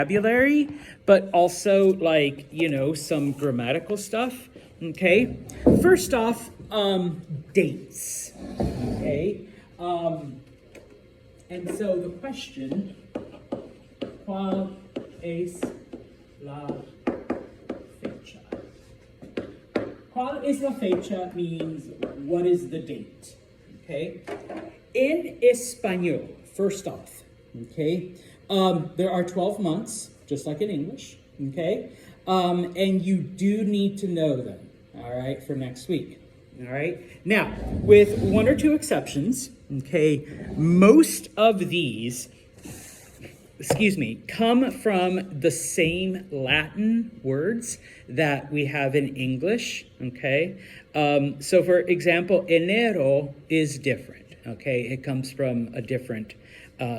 vocabulary, but also like, some grammatical stuff. Okay. First off, dates. Okay. And so the question, ¿cuál es la fecha? ¿Cuál es la fecha means what is the date? Okay. In Español, first off, okay, there are 12 months, just like in English, okay? And you do need to know them, all right, for next week, all right? Now, with one or two exceptions, okay, most of these, come from the same Latin words that we have in English, okay? So for example, enero is different, okay? It comes from a different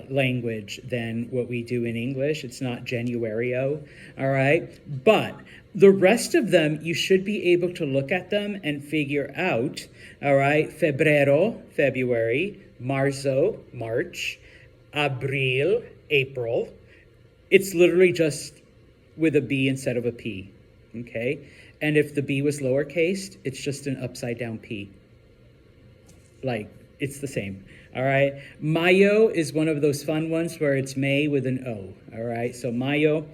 language than what we do in English. It's not Januario, all right? But the rest of them, you should be able to look at them and figure out, all right? Febrero, February, Marzo, March, Abril, April. It's literally just with a B instead of a P, okay? And if the B was lowercase, it's just an upside down P. Like, it's the same, all right? Mayo is one of those fun ones where it's May with an O, all right? So Mayo.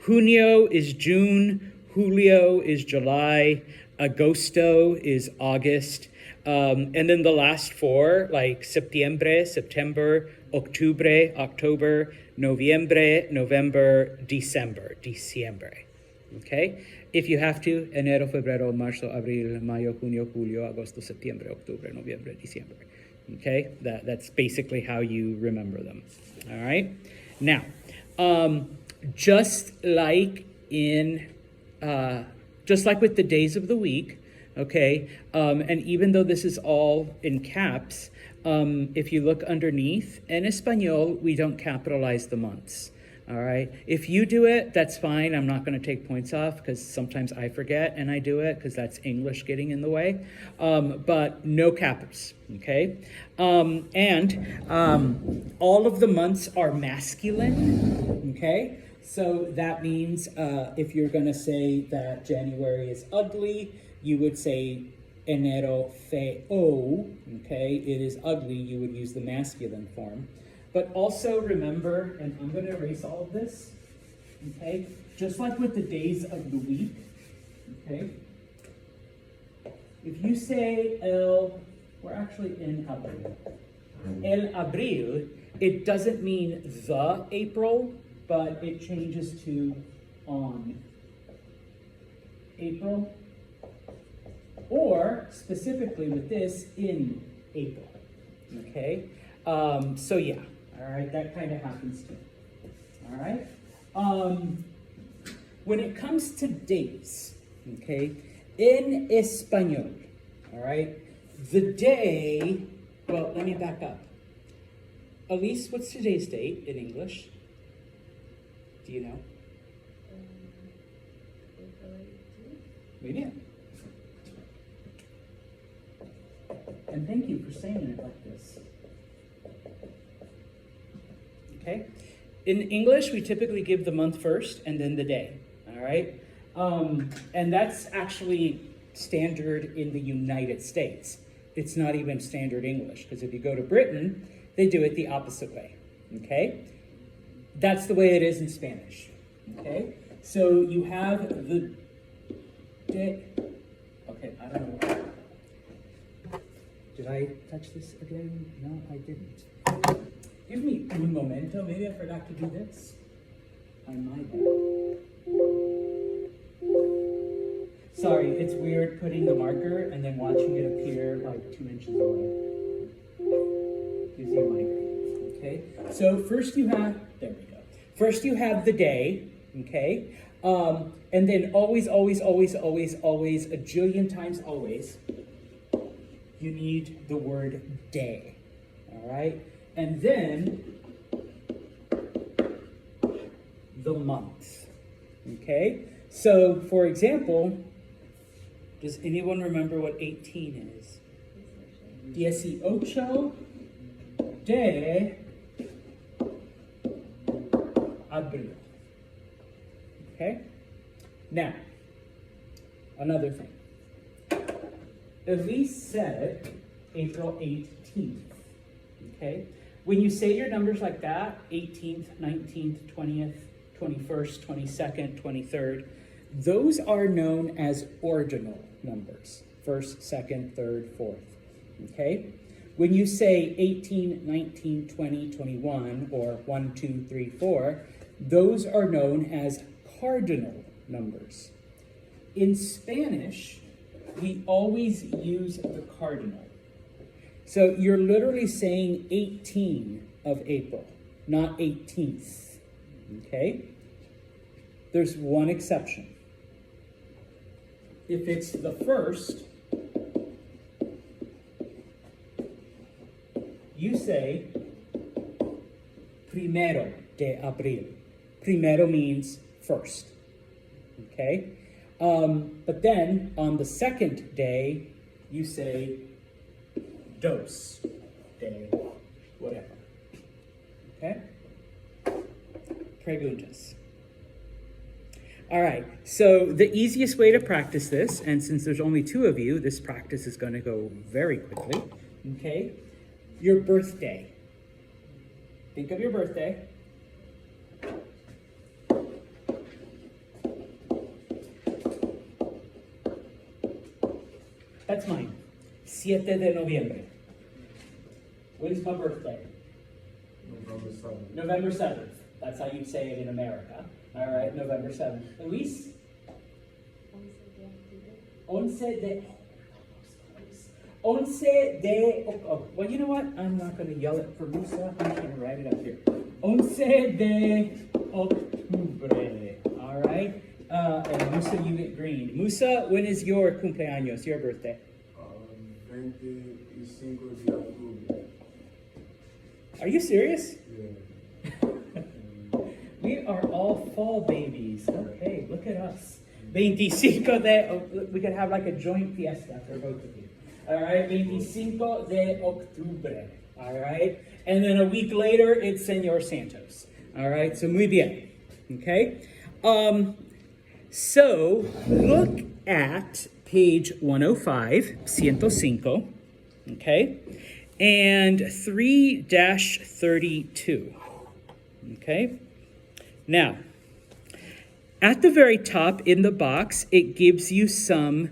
Junio is June. Julio is July. Agosto is August. And then the last four, like Septiembre, September, Octubre, October, Noviembre, November, Diciembre, okay? If you have to, enero, febrero, marzo, abril, mayo, junio, julio, agosto, septiembre, octubre, noviembre, diciembre, okay? That's basically how you remember them, all right? Now, just like with the days of the week, okay, and even though this is all in caps, if you look underneath, en Español, we don't capitalize the months, all right? If you do it, that's fine. I'm not going to take points off because sometimes I forget and I do it because that's English getting in the way, but no capitals, okay? And all of the months are masculine, okay? So that means if you're going to say that January is ugly, you would say enero feo, okay? It is ugly, you would use the masculine form. But also remember, and I'm going to erase all of this, okay? Just like with the days of the week, okay? If you say we're actually in Abril. El Abril, it doesn't mean the April, but it changes to on April, or specifically with this, in April, okay? So yeah, all right, that kind of happens too, all right? When it comes to dates, okay, in Español, all right, the day, well, let me back up. Elise, what's today's date in English? Do you know? Maybe. And thank you for saying it like this. Okay? In English, we typically give the month first and then the day, all right? And that's actually standard in the United States. It's not even standard English, because if you go to Britain, they do it the opposite way, okay? That's the way it is in Spanish, okay? So you have the day. Okay, I don't know. Did I touch this again? No, I didn't. Give me un momento. Maybe I forgot to do this. I might have. Sorry, it's weird putting the marker and then watching it appear like 2 inches away. Gives you a migraine, okay? So first you have, there we go. First you have the day, okay? And then always, a jillion times always, you need the word day, all right? And then the month, okay? So, for example, does anyone remember what 18 is? 18 de abril, Okay? Now, another thing. Elise said April 18th. Okay? When you say your numbers like that, 18th, 19th, 20th, 21st, 22nd, 23rd, those are known as ordinal numbers. First, second, third, fourth. Okay? When you say 18, 19, 20, 21, or 1, 2, 3, 4, those are known as cardinal numbers. In Spanish, we always use the cardinal. So you're literally saying 18 of April, not 18th. Okay? There's one exception. If it's the first, you say primero de abril. Primero means first. Okay? But then on the second day, you say dos de whatever. Okay? Preguntas. All right, so the easiest way to practice this, and since there's only 2 of you, this practice is going to go very quickly. Okay? Your birthday. Think of your birthday. That's mine. 7 de noviembre. When's my birthday? November 7th. November 7th. That's how you'd say it in America. All right, November 7th. Luis? 11 de... Once de... Oh, well, you know what? I'm not going to yell it for Musa. I'm going to write it up here. Once de octubre. All right? And Musa, you get green. Musa, when is your cumpleaños, your birthday? 25 de octubre. Are you serious? Yeah. We are all fall babies. Okay, look at us. 25 de... Oh, we could have like a joint fiesta for both of you. All right, 25 de octubre. All right? And then a week later, it's Señor Santos. All right, so muy bien. Okay? So look at page 105, 105, okay? And 3-32, okay? Now, at the very top in the box, it gives you some